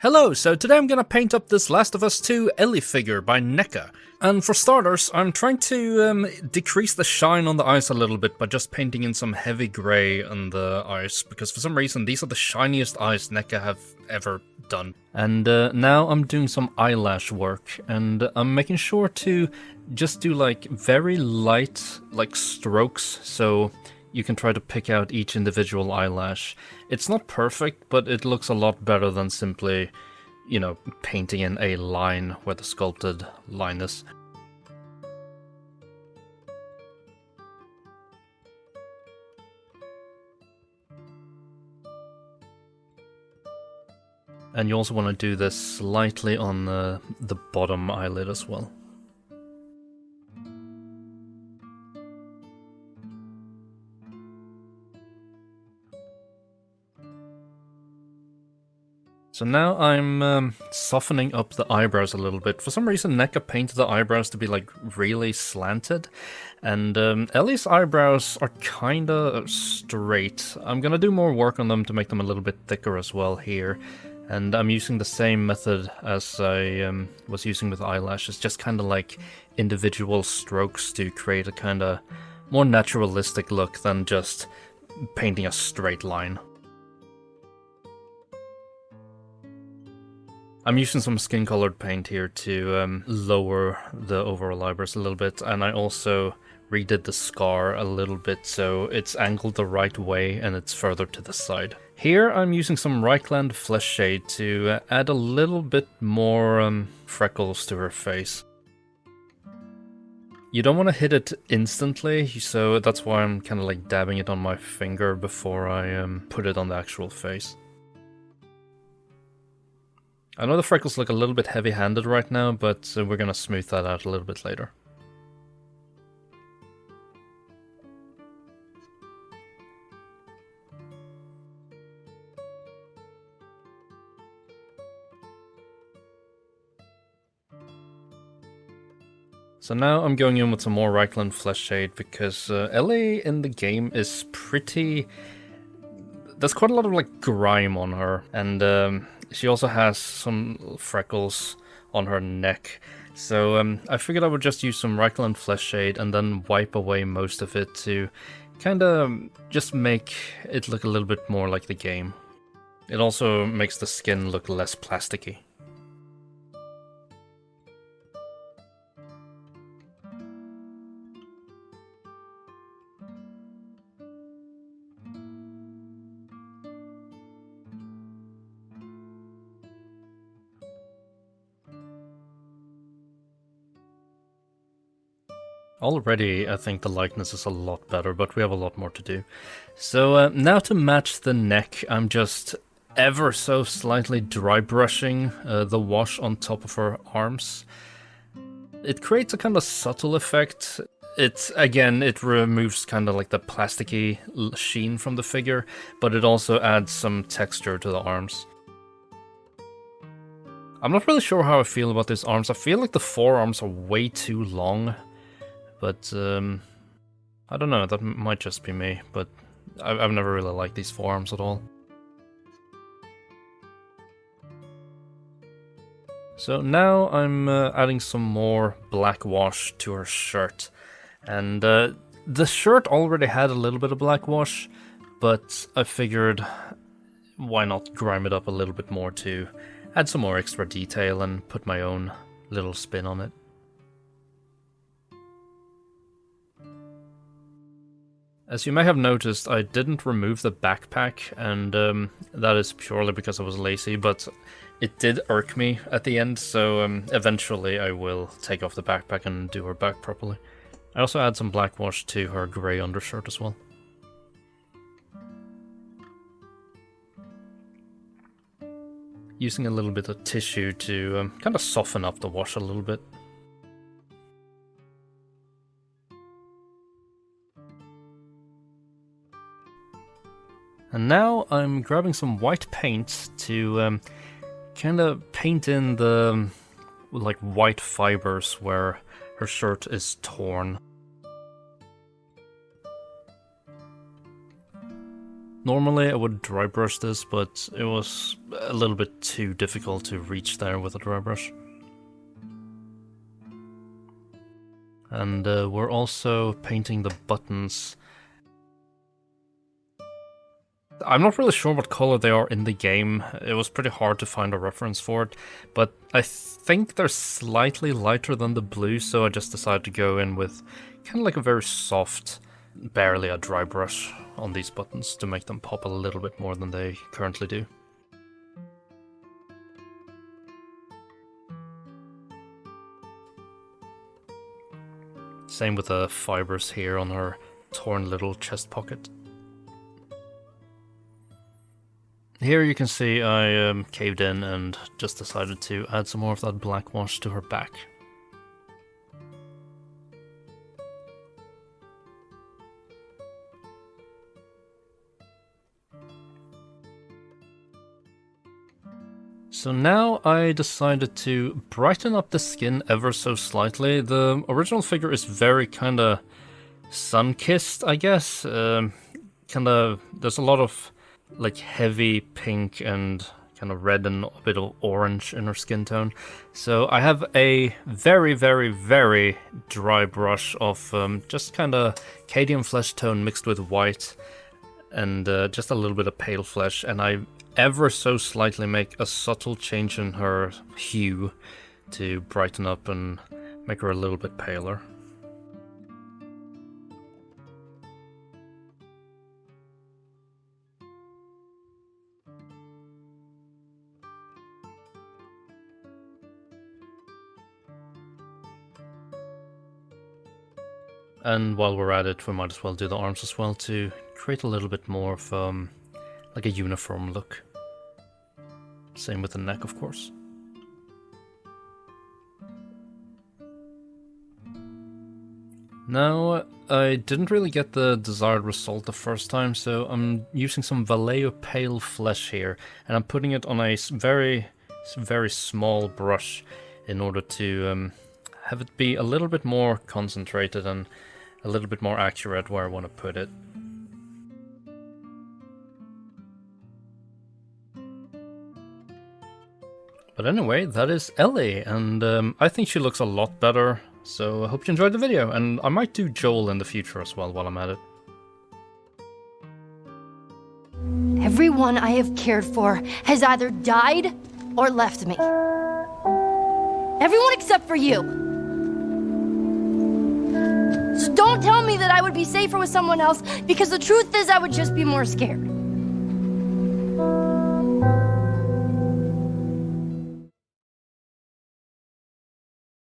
Hello, so today I'm gonna paint up this Last of Us 2 Ellie figure by NECA. And for starters, I'm trying to decrease the shine on the eyes a little bit by just painting in some heavy grey on the eyes, because for some reason these are the shiniest eyes NECA have ever done. And now I'm doing some eyelash work, and I'm making sure to just do like very light like strokes, so you can try to pick out each individual eyelash. It's not perfect, but it looks a lot better than simply, you know, painting in a line where the sculpted line is. And you also want to do this slightly on the bottom eyelid as well. So now I'm softening up the eyebrows a little bit. For some reason NECA painted the eyebrows to be like really slanted, and Ellie's eyebrows are kinda straight. I'm gonna do more work on them to make them a little bit thicker as well here, and I'm using the same method as I was using with eyelashes, just kinda like individual strokes to create a kinda more naturalistic look than just painting a straight line. I'm using some skin-colored paint here to lower the overall eyebrows a little bit, and I also redid the scar a little bit so it's angled the right way and it's further to the side. Here I'm using some Reichland Flesh Shade to add a little bit more freckles to her face. You don't want to hit it instantly, so that's why I'm kind of like dabbing it on my finger before I put it on the actual face. I know the freckles look a little bit heavy-handed right now, but we're gonna smooth that out a little bit later. So now I'm going in with some more Reichland Flesh Shade, because Ellie in the game is pretty... There's quite a lot of like grime on her, and she also has some freckles on her neck. So I figured I would just use some Reichland Flesh Shade and then wipe away most of it to kind of just make it look a little bit more like the game. It also makes the skin look less plasticky. Already, I think the likeness is a lot better, but we have a lot more to do. So now to match the neck, I'm just ever so slightly dry brushing the wash on top of her arms. It creates a kind of subtle effect. It removes kind of like the plasticky sheen from the figure, but it also adds some texture to the arms. I'm not really sure how I feel about these arms. I feel like the forearms are way too long. But, I don't know, that might just be me, but I've never really liked these forearms at all. So now I'm adding some more black wash to her shirt. And the shirt already had a little bit of black wash, but I figured why not grime it up a little bit more to add some more extra detail and put my own little spin on it. As you may have noticed, I didn't remove the backpack, and that is purely because I was lazy, but it did irk me at the end, so eventually I will take off the backpack and do her back properly. I also add some black wash to her grey undershirt as well. Using a little bit of tissue to kind of soften up the wash a little bit. And now I'm grabbing some white paint to kind of paint in the like white fibers where her shirt is torn. Normally I would dry brush this, but it was a little bit too difficult to reach there with a dry brush. And we're also painting the buttons. I'm not really sure what color they are in the game. It was pretty hard to find a reference for it, but I think they're slightly lighter than the blue, so I just decided to go in with kind of like a very soft, barely a dry brush on these buttons to make them pop a little bit more than they currently do. Same with the fibers here on her torn little chest pocket. Here you can see I caved in and just decided to add some more of that black wash to her back. So now I decided to brighten up the skin ever so slightly. The original figure is very kinda sun-kissed, I guess. There's a lot of like heavy pink and kind of red and a bit of orange in her skin tone. So I have a very, very, very dry brush of just kind of Cadian flesh tone mixed with white and just a little bit of pale flesh, and I ever so slightly make a subtle change in her hue to brighten up and make her a little bit paler. And while we're at it, we might as well do the arms as well to create a little bit more of like a uniform look. Same with the neck, of course. Now, I didn't really get the desired result the first time, so I'm using some Vallejo Pale Flesh here, and I'm putting it on a very, very small brush in order to have it be a little bit more concentrated and a little bit more accurate where I want to put it. But anyway, that is Ellie, and I think she looks a lot better, so I hope you enjoyed the video, and I might do Joel in the future as well while I'm at it. Everyone I have cared for has either died or left me. Everyone except for you. So don't tell me that I would be safer with someone else, because the truth is I would just be more scared.